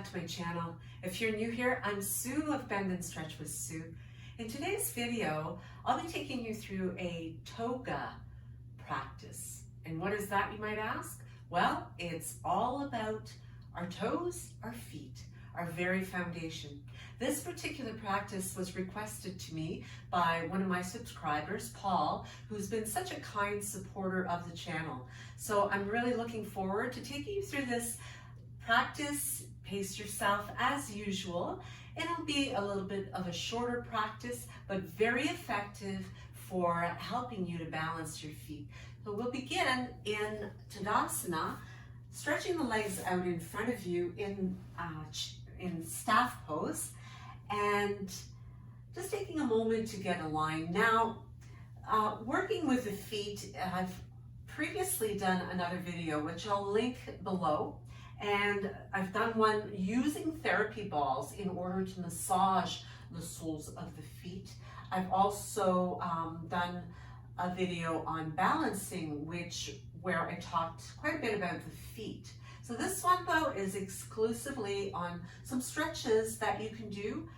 back to my channel. If you're new here, I'm Sue of Bendnstretch with Sue. In today's video, I'll be taking you through a Toega practice. And what is that, you might ask? Well, it's all about our toes, our feet, our very foundation. This particular practice was requested to me by one of my subscribers, Paul, who's been such a kind supporter of the channel. So I'm really looking forward to taking you through this practice. Pace yourself as usual. It'll be a little bit of a shorter practice, but very effective for helping you to balance your feet. So we'll begin in Tadasana, stretching the legs out in front of you in staff pose, and just taking a moment to get aligned. Now, working with the feet, I've previously done another video, which I'll link below. And I've done one using therapy balls in order to massage the soles of the feet. I've also done a video on balancing, where I talked quite a bit about the feet. So this one though is exclusively on some stretches that you can do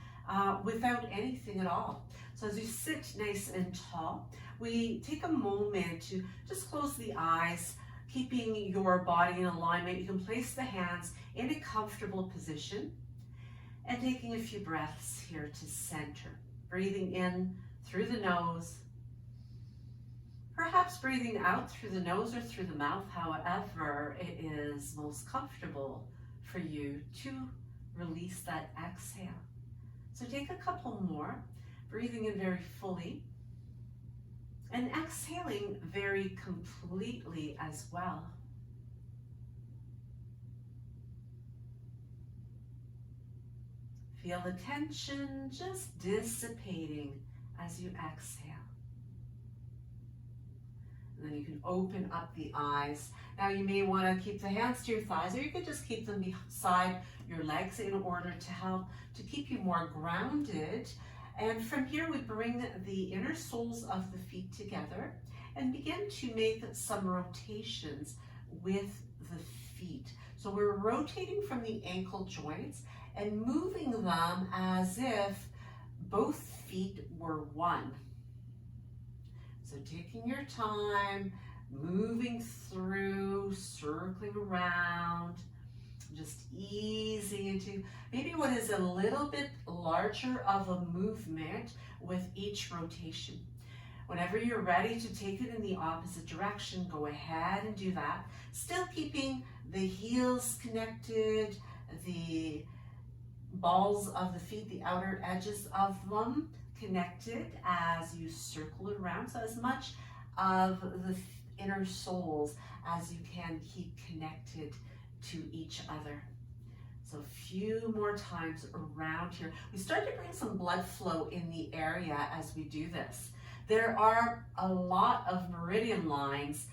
without anything at all. So as you sit nice and tall, we take a moment to just close the eyes, keeping your body in alignment. You can place the hands in a comfortable position and taking a few breaths here to center. Breathing in through the nose, perhaps breathing out through the nose or through the mouth, however it is most comfortable for you to release that exhale. So take a couple more, breathing in very fully, and exhaling very completely as well. Feel the tension just dissipating as you exhale. And then you can open up the eyes. Now you may want to keep the hands to your thighs, or you could just keep them beside your legs in order to help to keep you more grounded. And from here, we bring the inner soles of the feet together and begin to make some rotations with the feet. So we're rotating from the ankle joints and moving them as if both feet were one. So taking your time, moving through, circling around, just easing into maybe what is a little bit larger of a movement with each rotation. Whenever you're ready to take it in the opposite direction, go ahead and do that. Still keeping the heels connected, the balls of the feet, the outer edges of them connected as you circle it around. So as much of the inner soles as you can keep connected to each other. So a few more times around here. We start to bring some blood flow in the area as we do this. There are a lot of meridian lines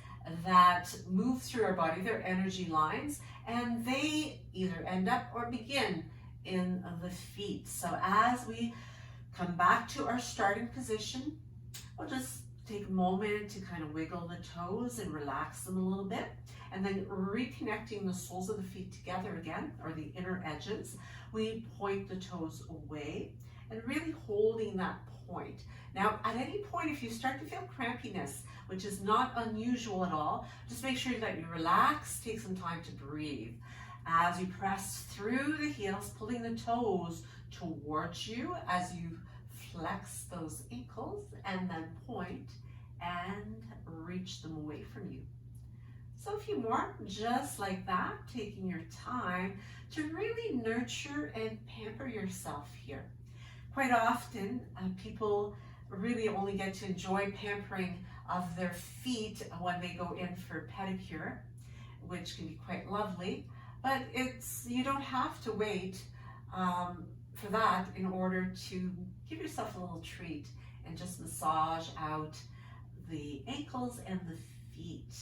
that move through our body. They're energy lines, and they either end up or begin in the feet. So as we come back to our starting position, we'll just take a moment to kind of wiggle the toes and relax them a little bit. And then reconnecting the soles of the feet together again, or the inner edges, we point the toes away and really holding that point. Now, at any point, if you start to feel crampiness, which is not unusual at all, just make sure that you relax, take some time to breathe. As you press through the heels, pulling the toes towards you as you flex those ankles, and then point and reach them away from you. So a few more, just like that, taking your time to really nurture and pamper yourself here. Quite often, people really only get to enjoy pampering of their feet when they go in for pedicure, which can be quite lovely, but you don't have to wait for that in order to give yourself a little treat and just massage out the ankles and the feet.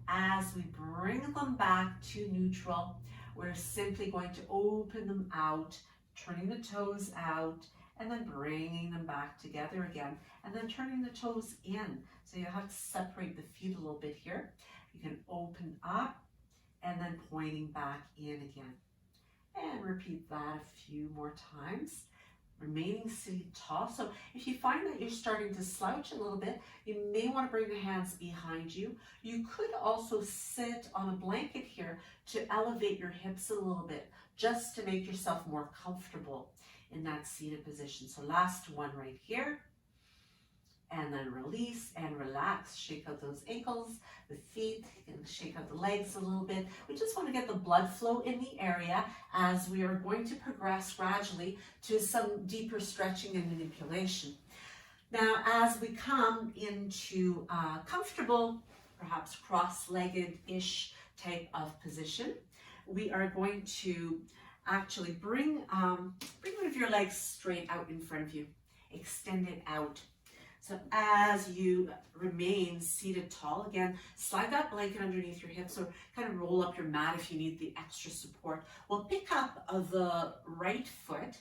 As we bring them back to neutral, we're simply going to open them out, turning the toes out, and then bringing them back together again, and then turning the toes in. So you have to separate the feet a little bit here. You can open up and then pointing back in again. And repeat that a few more times. Remaining seated tall. So if you find that you're starting to slouch a little bit, you may want to bring the hands behind you. You could also sit on a blanket here to elevate your hips a little bit, just to make yourself more comfortable in that seated position. So last one right here. And then release and relax. Shake out those ankles, the feet, and shake out the legs a little bit. We just want to get the blood flow in the area as we are going to progress gradually to some deeper stretching and manipulation. Now, as we come into a comfortable, perhaps cross-legged-ish type of position, we are going to actually bring one of your legs straight out in front of you. Extend it out. So as you remain seated tall, again, slide that blanket underneath your hips or kind of roll up your mat if you need the extra support. We'll pick up the right foot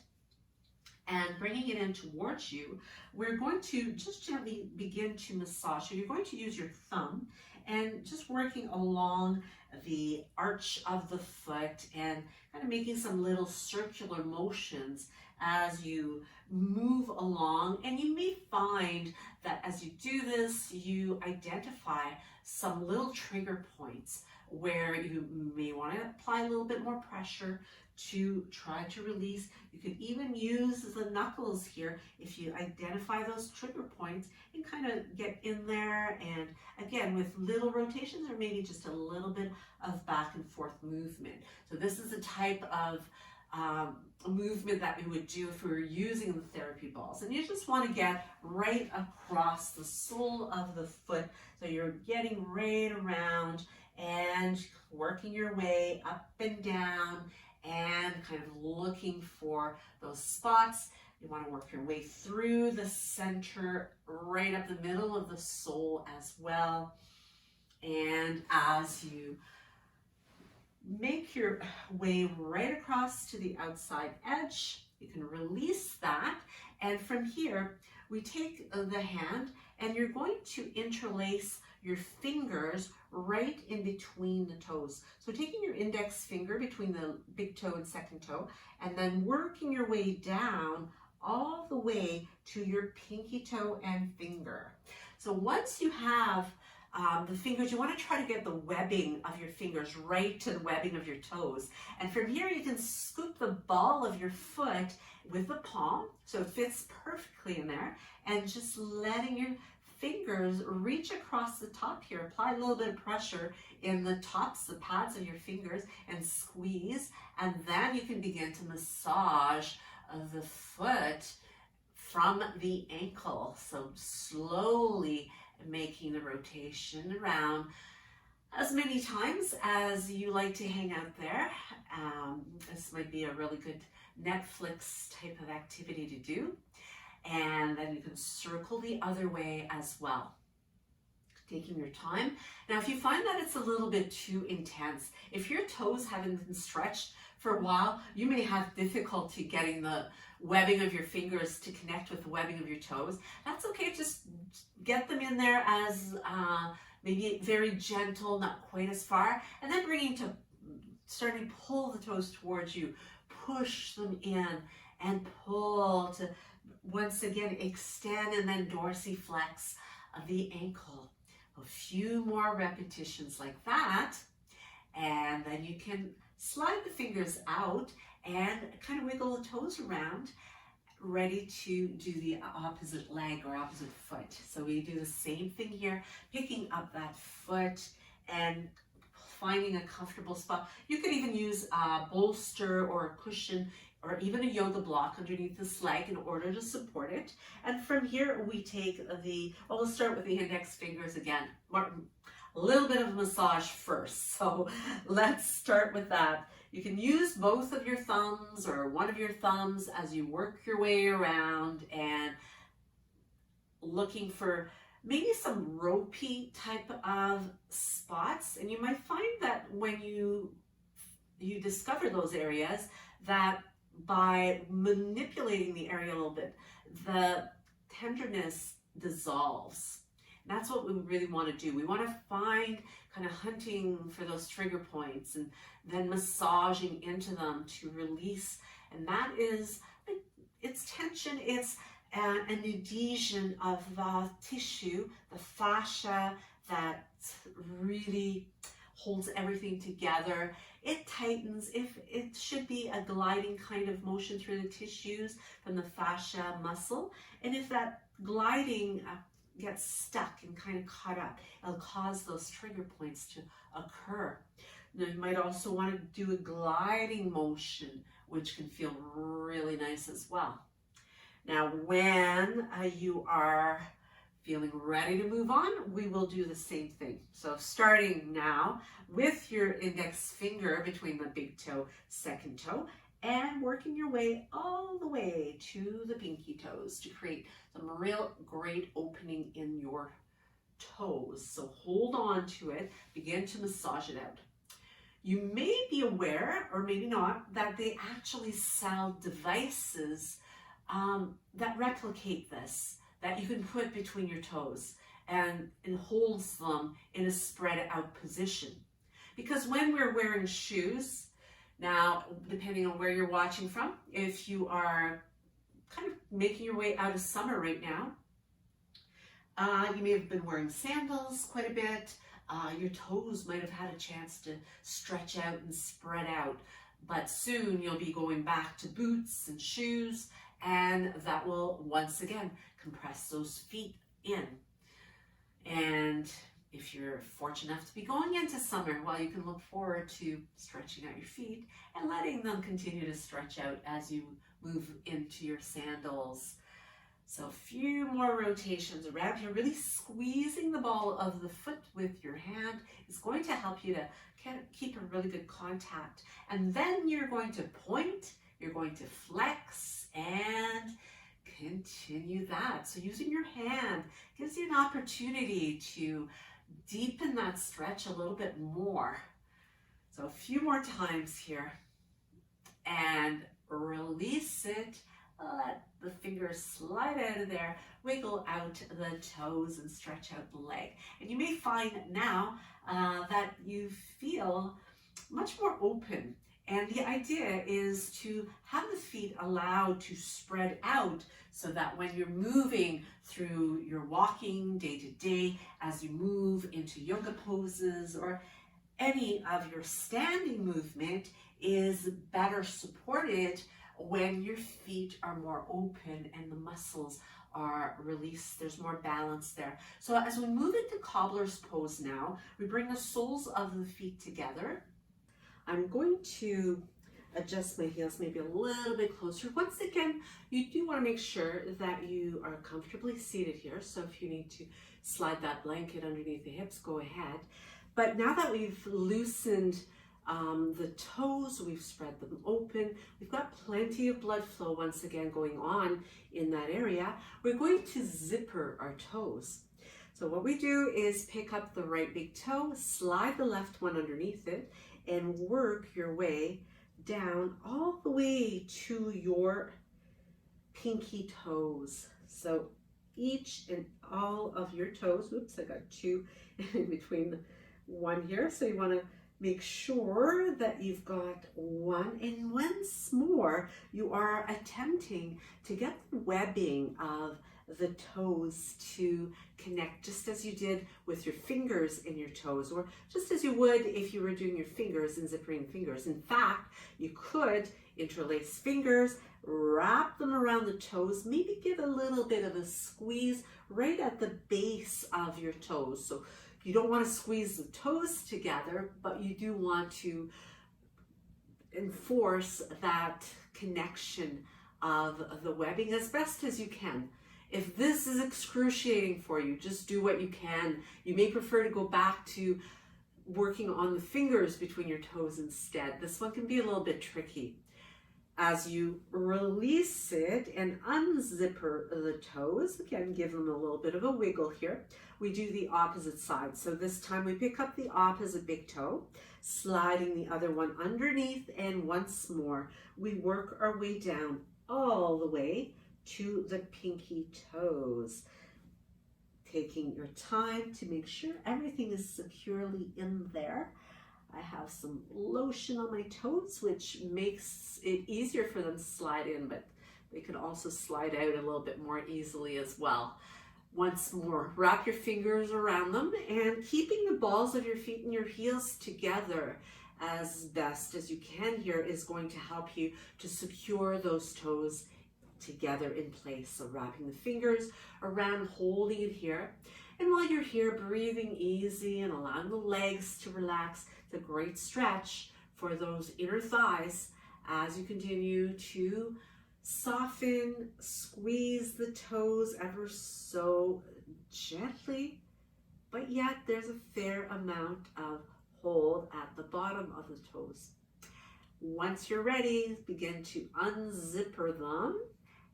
and bringing it in towards you, we're going to just gently begin to massage. So you're going to use your thumb and just working along the arch of the foot and kind of making some little circular motions as you move along. And you may find that as you do this, you identify some little trigger points where you may want to apply a little bit more pressure to try to release. You could even use the knuckles here if you identify those trigger points and kind of get in there, and again with little rotations or maybe just a little bit of back and forth movement. So this is a type of movement that we would do if we were using the therapy balls, and you just want to get right across the sole of the foot, so you're getting right around and working your way up and down and kind of looking for those spots. You want to work your way through the center, right up the middle of the sole as well. And as you make your way right across to the outside edge, you can release that. And from here, we take the hand and you're going to interlace your fingers right in between the toes. So taking your index finger between the big toe and second toe, and then working your way down all the way to your pinky toe and finger. So once you have the fingers, you want to try to get the webbing of your fingers right to the webbing of your toes. And from here, you can scoop the ball of your foot with the palm, so it fits perfectly in there, and just letting your fingers reach across the top here. Apply a little bit of pressure in the tops, the pads of your fingers, and squeeze. And then you can begin to massage the foot from the ankle. So slowly making the rotation around as many times as you like to hang out there. This might be a really good Netflix type of activity to do. And then you can circle the other way as well, taking your time. Now, if you find that it's a little bit too intense, if your toes haven't been stretched for a while, you may have difficulty getting the webbing of your fingers to connect with the webbing of your toes. That's okay, just get them in there as maybe very gentle, not quite as far, and then starting to pull the toes towards you, push them in and pull to once again extend and then dorsiflex of the ankle. A few more repetitions like that, and then you can slide the fingers out and kind of wiggle the toes around, ready to do the opposite leg or opposite foot. So we do the same thing here, picking up that foot and finding a comfortable spot. You could even use a bolster or a cushion or even a yoga block underneath this leg in order to support it. And from here, we take we'll start with the index fingers again. A little bit of a massage first. So let's start with that. You can use both of your thumbs or one of your thumbs as you work your way around and looking for maybe some ropey type of spots. And you might find that when you discover those areas, that by manipulating the area a little bit, the tenderness dissolves And that's what we really want to do. We want to find, kind of hunting for those trigger points and then massaging into them to release. And that is, it's tension, it's an adhesion of the tissue, the fascia that really holds everything together. It tightens. If it should be a gliding kind of motion through the tissues from the fascia muscle. And if that gliding gets stuck and kind of caught up, it'll cause those trigger points to occur. Now, you might also want to do a gliding motion, which can feel really nice as well. Now, when you are feeling ready to move on, we will do the same thing. So starting now with your index finger between the big toe, second toe, and working your way all the way to the pinky toes to create some real great opening in your toes. So hold on to it, begin to massage it out. You may be aware, or maybe not, that they actually sell devices that replicate this, that you can put between your toes and it holds them in a spread out position. Because when we're wearing shoes, now depending on where you're watching from, if you are kind of making your way out of summer right now, you may have been wearing sandals quite a bit. Your toes might have had a chance to stretch out and spread out, but soon you'll be going back to boots and shoes, and that will once again compress those feet in. And if you're fortunate enough to be going into summer, well, you can look forward to stretching out your feet and letting them continue to stretch out as you move into your sandals. So a few more rotations around here, really squeezing the ball of the foot with your hand is going to help you to keep a really good contact. And then you're going to point, you're going to flex, and continue that. So using your hand gives you an opportunity to deepen that stretch a little bit more. So a few more times here, and release it. Let the fingers slide out of there, wiggle out the toes and stretch out the leg. And you may find now that you feel much more open. And the idea is to have the feet allowed to spread out so that when you're moving through your walking day to day, as you move into yoga poses or any of your standing movement, is better supported when your feet are more open and the muscles are released. There's more balance there. So as we move into cobbler's pose now, we bring the soles of the feet together. I'm going to adjust my heels maybe a little bit closer. Once again, you do want to make sure that you are comfortably seated here. So if you need to slide that blanket underneath the hips, go ahead. But now that we've loosened the toes, we've spread them open, we've got plenty of blood flow once again going on in that area, we're going to zipper our toes. So what we do is pick up the right big toe, slide the left one underneath it, and work your way down all the way to your pinky toes. So each and all of your toes, oops, I got two in between the one here. So you want to make sure that you've got one, and once more, you are attempting to get the webbing of the toes to connect, just as you did with your fingers in your toes, or just as you would if you were doing your fingers and zippering fingers. In fact, you could interlace fingers, wrap them around the toes, maybe give a little bit of a squeeze right at the base of your toes. So you don't want to squeeze the toes together, but you do want to enforce that connection of the webbing as best as you can. If this is excruciating for you, just do what you can. You may prefer to go back to working on the fingers between your toes instead. This one can be a little bit tricky. As you release it and unzipper the toes, again, give them a little bit of a wiggle here. We do the opposite side. So this time we pick up the opposite big toe, sliding the other one underneath, and once more, we work our way down all the way to the pinky toes. taking your time to make sure everything is securely in there. I have some lotion on my toes, which makes it easier for them to slide in, but they can also slide out a little bit more easily as well. Once more, wrap your fingers around them and keeping the balls of your feet and your heels together as best as you can here is going to help you to secure those toes together in place. So wrapping the fingers around, holding it here. And while you're here, breathing easy and allowing the legs to relax. It's a great stretch for those inner thighs as you continue to soften, squeeze the toes ever so gently, but yet there's a fair amount of hold at the bottom of the toes. Once you're ready, begin to unzipper them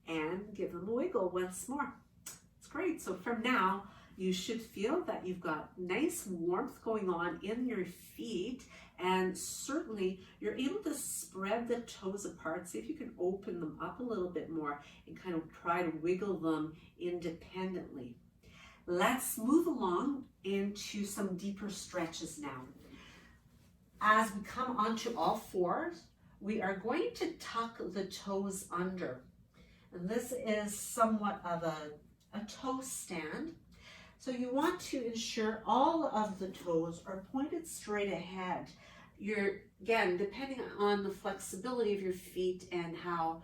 and give them a wiggle once more. It's great. So from now, you should feel that you've got nice warmth going on in your feet, and certainly you're able to spread the toes apart. See if you can open them up a little bit more and kind of try to wiggle them independently. Let's move along into some deeper stretches now. As we come onto all fours, we are going to tuck the toes under. And this is somewhat of a toe stand. So you want to ensure all of the toes are pointed straight ahead. Again, depending on the flexibility of your feet and how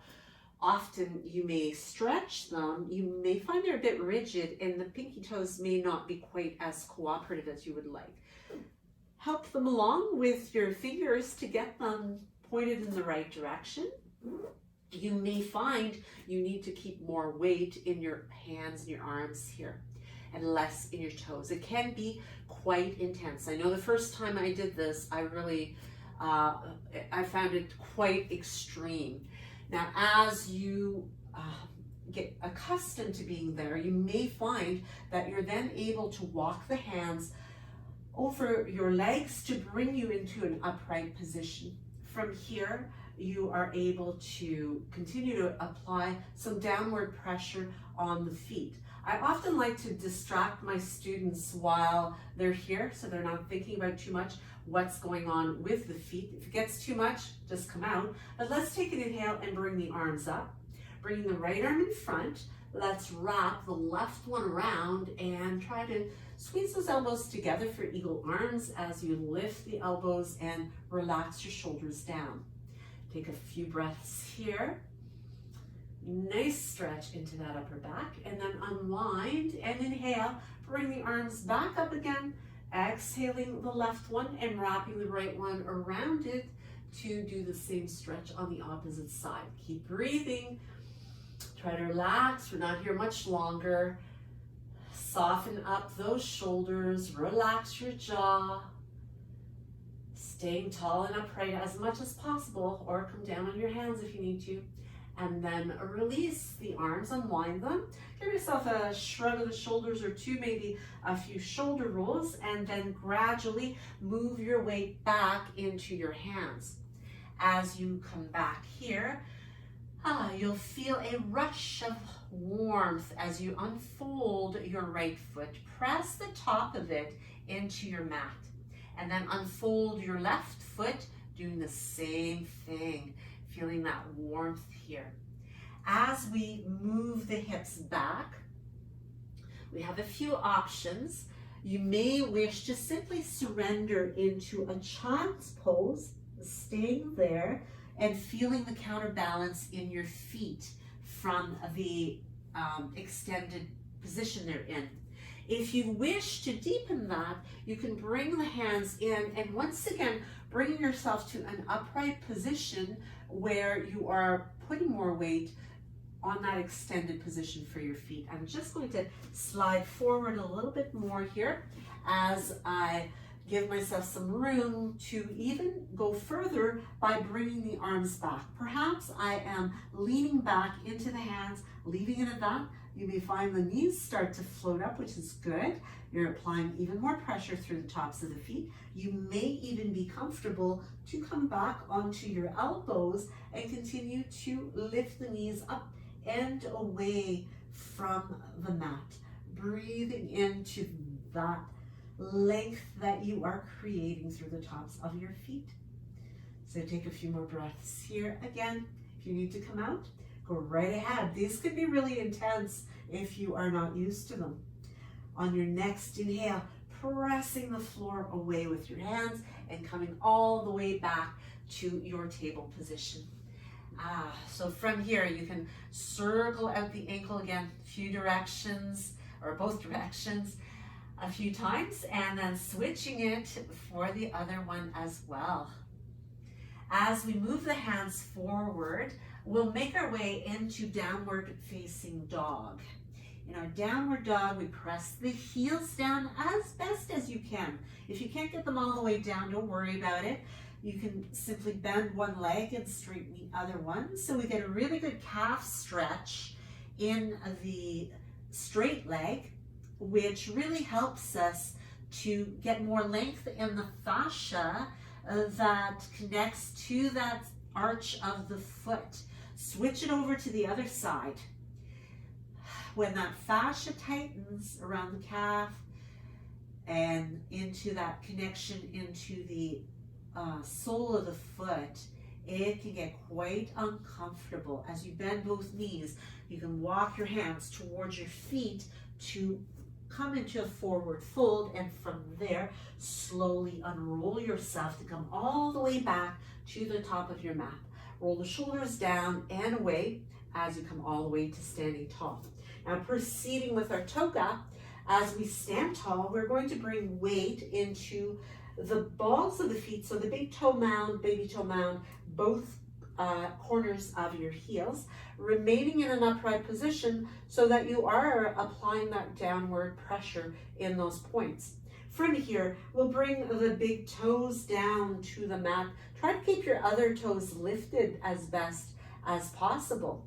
often you may stretch them, you may find they're a bit rigid and the pinky toes may not be quite as cooperative as you would like. Help them along with your fingers to get them pointed in the right direction. You may find you need to keep more weight in your hands and your arms here and less in your toes. It can be quite intense. I know the first time I did this, I really, I found it quite extreme. Now, as you get accustomed to being there, you may find that you're then able to walk the hands over your legs to bring you into an upright position. From here, you are able to continue to apply some downward pressure on the feet. I often like to distract my students while they're here so they're not thinking about too much what's going on with the feet. If it gets too much, just come out. But let's take an inhale and bring the arms up. Bringing the right arm in front. Let's wrap the left one around and try to squeeze those elbows together for eagle arms as you lift the elbows and relax your shoulders down. Take a few breaths here. Nice stretch into that upper back, and then unwind and inhale. Bring the arms back up again, exhaling the left one and wrapping the right one around it to do the same stretch on the opposite side. Keep breathing. Try to relax. We're not here much longer. Soften up those shoulders. Relax your jaw. Staying tall and upright as much as possible, or come down on your hands if you need to. And then release the arms, unwind them. Give yourself a shrug of the shoulders or two, maybe a few shoulder rolls, and then gradually move your weight back into your hands. As you come back here, you'll feel a rush of warmth as you unfold your right foot. Press the top of it into your mat, and then unfold your left foot, doing the same thing. Feeling that warmth here. As we move the hips back, we have a few options. You may wish to simply surrender into a child's pose, staying there and feeling the counterbalance in your feet from the extended position they're in. If you wish to deepen that, you can bring the hands in and once again, bringing yourself to an upright position where you are putting more weight on that extended position for your feet. I'm just going to slide forward a little bit more here as I give myself some room to even go further by bringing the arms back. Perhaps I am leaning back into the hands, leaving it at that. You may find the knees start to float up, which is good. You're applying even more pressure through the tops of the feet. You may even be comfortable to come back onto your elbows and continue to lift the knees up and away from the mat. breathing into that length that you are creating through the tops of your feet. So take a few more breaths here. Again, if you need to come out, go right ahead. These can be really intense if you are not used to them. On your next inhale, pressing the floor away with your hands and coming all the way back to your table position. So from here, you can circle out the ankle again, a few directions, or both directions, a few times, and then switching it for the other one as well. As we move the hands forward, we'll make our way into downward facing dog. In our downward dog, we press the heels down as best as you can. If you can't get them all the way down, don't worry about it. You can simply bend one leg and straighten the other one. So we get a really good calf stretch in the straight leg, which really helps us to get more length in the fascia that connects to that arch of the foot. Switch it over to the other side. When that fascia tightens around the calf and into that connection into the sole of the foot, it can get quite uncomfortable. As you bend both knees, you can walk your hands towards your feet to come into a forward fold, and from there, slowly unroll yourself to come all the way back to the top of your mat. Roll the shoulders down and away as you come all the way to standing tall. Now, proceeding with our toga, as we stand tall, we're going to bring weight into the balls of the feet, so the big toe mound, baby toe mound, both corners of your heels, remaining in an upright position so that you are applying that downward pressure in those points. From here, we'll bring the big toes down to the mat. Try to keep your other toes lifted as best as possible.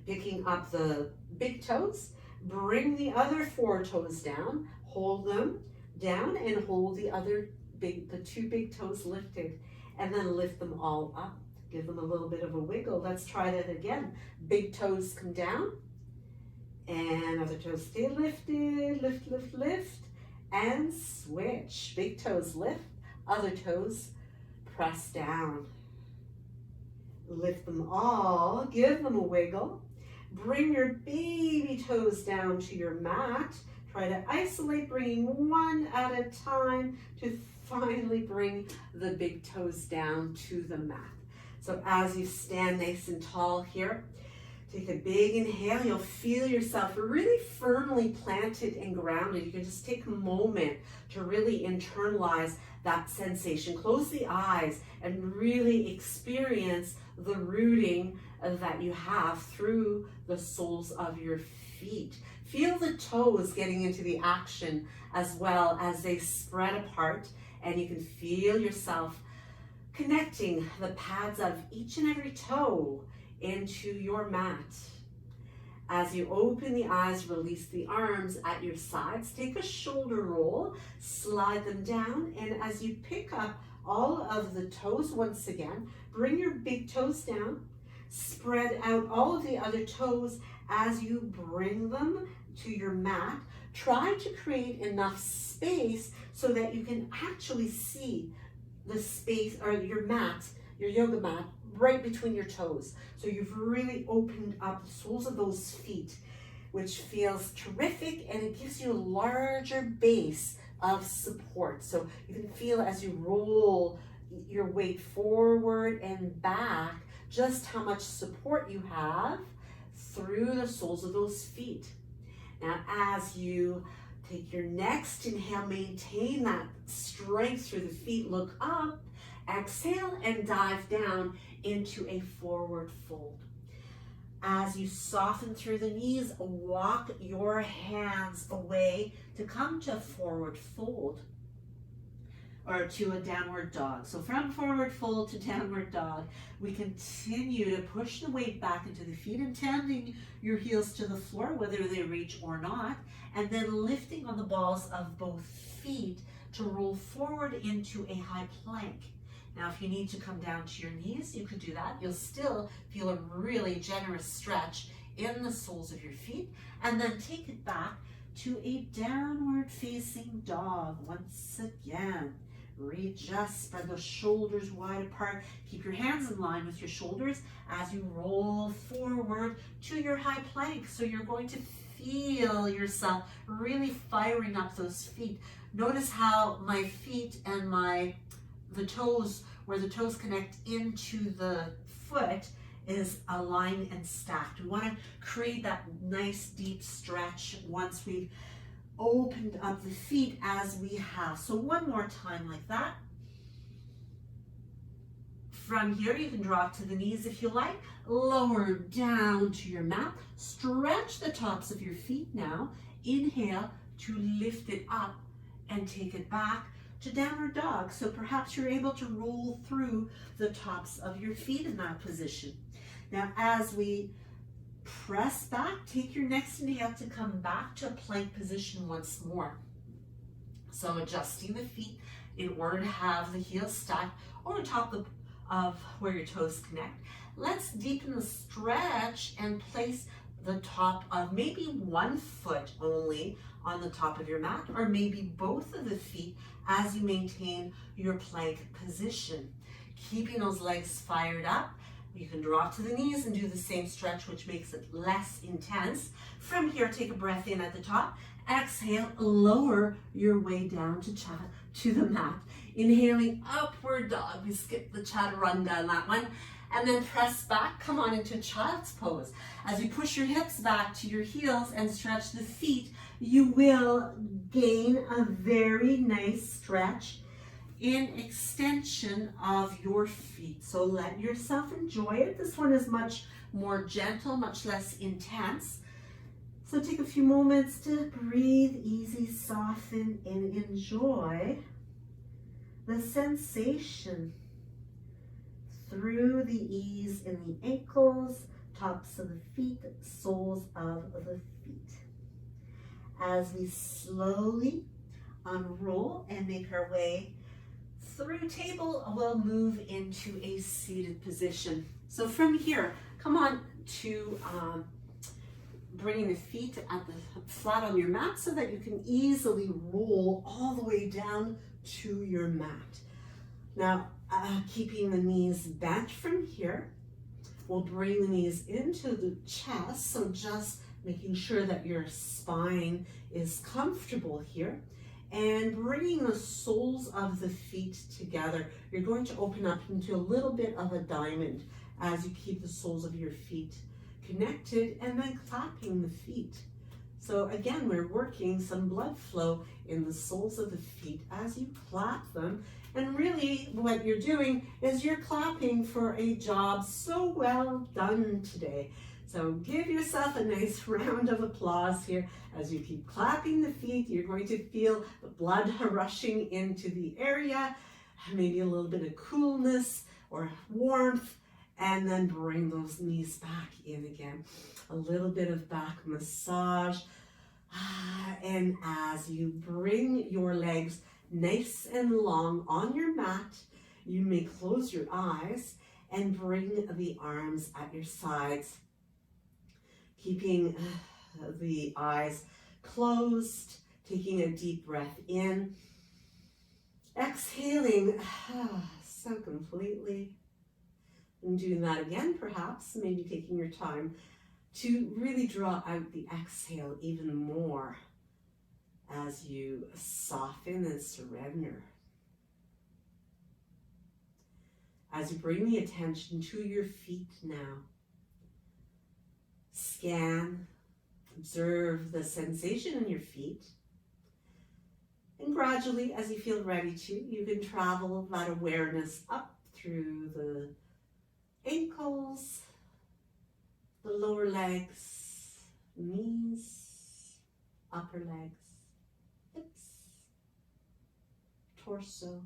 Picking up the big toes, bring the other 4 toes down, hold them down and hold the two big toes lifted, and then lift them all up. Give them a little bit of a wiggle. Let's try that again. Big toes come down and other toes stay lifted, lift, lift, lift, and switch. Big toes lift, other toes press down. Lift them all, give them a wiggle. Bring your baby toes down to your mat. Try to isolate, bringing one at a time to finally bring the big toes down to the mat. So as you stand nice and tall here, take a big inhale. You'll feel yourself really firmly planted and grounded. You can just take a moment to really internalize that sensation. Close the eyes and really experience the rooting that you have through the soles of your feet. Feel the toes getting into the action as well as they spread apart, and you can feel yourself connecting the pads of each and every toe into your mat. As you open the eyes, release the arms at your sides, take a shoulder roll, slide them down, and as you pick up all of the toes once again, bring your big toes down, spread out all of the other toes as you bring them to your mat. Try to create enough space so that you can actually see the space, or your mat, your yoga mat, right between your toes. So you've really opened up the soles of those feet, which feels terrific, and it gives you a larger base of support. So you can feel as you roll your weight forward and back, just how much support you have through the soles of those feet. Now, as you take your next inhale, maintain that strength through the feet, look up, exhale, and dive down into a forward fold. As you soften through the knees, walk your hands away to come to forward fold, or to a downward dog. So from forward fold to downward dog, we continue to push the weight back into the feet, intending your heels to the floor, whether they reach or not, and then lifting on the balls of both feet to roll forward into a high plank. Now, if you need to come down to your knees, you could do that. You'll still feel a really generous stretch in the soles of your feet, and then take it back to a downward facing dog. Once again, reach up, spread the shoulders wide apart. Keep your hands in line with your shoulders as you roll forward to your high plank. So you're going to feel yourself really firing up those feet. Notice how my feet and the toes, where the toes connect into the foot, is aligned and stacked. We want to create that nice deep stretch once we've opened up the feet as we have. So one more time like that. From here, you can drop to the knees if you like. Lower down to your mat. Stretch the tops of your feet now. Inhale to lift it up and take it back to downward dog. So perhaps you're able to roll through the tops of your feet in that position. Now, as we press back, take your next inhale to come back to a plank position once more. So adjusting the feet in order to have the heels stacked over top of where your toes connect. Let's deepen the stretch and place the top of maybe one foot only on the top of your mat, or maybe both of the feet as you maintain your plank position. Keeping those legs fired up. You can drop to the knees and do the same stretch, which makes it less intense. From here, take a breath in at the top. Exhale, lower your way down to the mat. Inhaling, upward dog. We skip the chaturanga on that one. And then press back, come on into child's pose. As you push your hips back to your heels and stretch the feet, you will gain a very nice stretch in extension of your feet. So let yourself enjoy it. This one is much more gentle, much less intense. So take a few moments to breathe easy, soften, and enjoy the sensation through the ease in the ankles, tops of the feet, soles of the feet. As we slowly unroll and make our way through table, we'll move into a seated position. So from here, come on to bringing the feet at the flat on your mat so that you can easily roll all the way down to your mat. Now, keeping the knees bent from here, we'll bring the knees into the chest, so just making sure that your spine is comfortable here. And bringing the soles of the feet together, you're going to open up into a little bit of a diamond as you keep the soles of your feet connected, and then clapping the feet. So again, we're working some blood flow in the soles of the feet as you clap them. And really what you're doing is you're clapping for a job so well done today. So give yourself a nice round of applause here. As you keep clapping the feet, you're going to feel the blood rushing into the area, maybe a little bit of coolness or warmth, and then bring those knees back in again. A little bit of back massage. And as you bring your legs nice and long on your mat, you may close your eyes and bring the arms at your sides, keeping the eyes closed, taking a deep breath in, exhaling so completely, and doing that again, perhaps, maybe taking your time to really draw out the exhale even more as you soften and surrender. As you bring the attention to your feet now, scan, observe the sensation in your feet, and gradually, as you feel ready to, you can travel that awareness up through the ankles, the lower legs, knees, upper legs, hips, torso,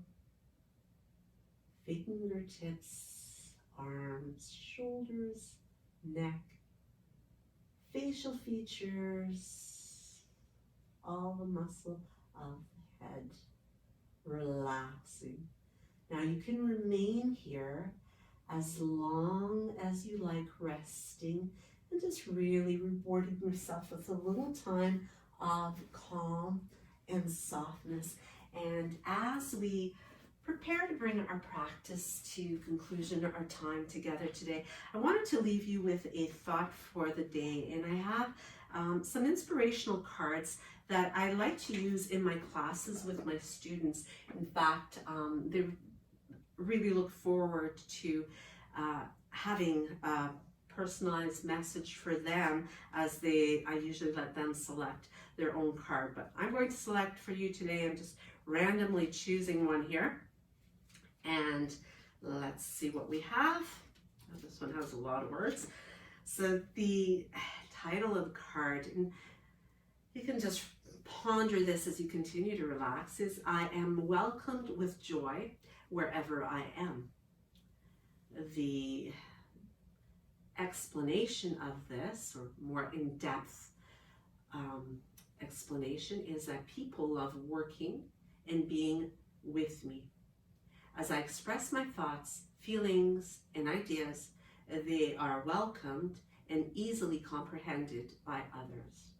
fingertips, arms, shoulders, neck, facial features, all the muscle of the head, relaxing. Now you can remain here as long as you like, resting and just really rewarding yourself with a little time of calm and softness. And as we prepare to bring our practice to conclusion, our time together today, I wanted to leave you with a thought for the day. And I have some inspirational cards that I like to use in my classes with my students. In fact, they really look forward to having a personalized message for them as I usually let them select their own card. But I'm going to select for you today. I'm just randomly choosing one here. And let's see what we have. Oh, this one has a lot of words. So the title of the card, and you can just ponder this as you continue to relax, is I am welcomed with joy wherever I am. The explanation of this, or more in-depth explanation, is that people love working and being with me. As I express my thoughts, feelings, and ideas, they are welcomed and easily comprehended by others.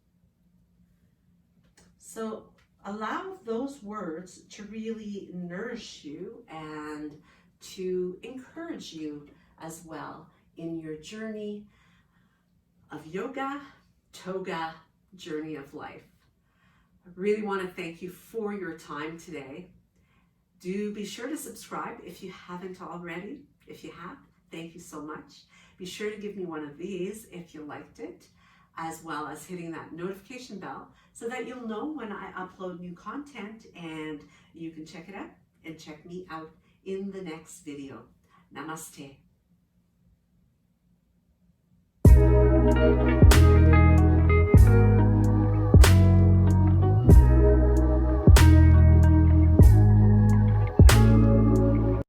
So allow those words to really nourish you and to encourage you as well in your journey of yoga, toga, journey of life. I really want to thank you for your time today. Do be sure to subscribe if you haven't already. If you have, thank you so much. Be sure to give me one of these if you liked it, as well as hitting that notification bell so that you'll know when I upload new content and you can check it out and check me out in the next video. Namaste.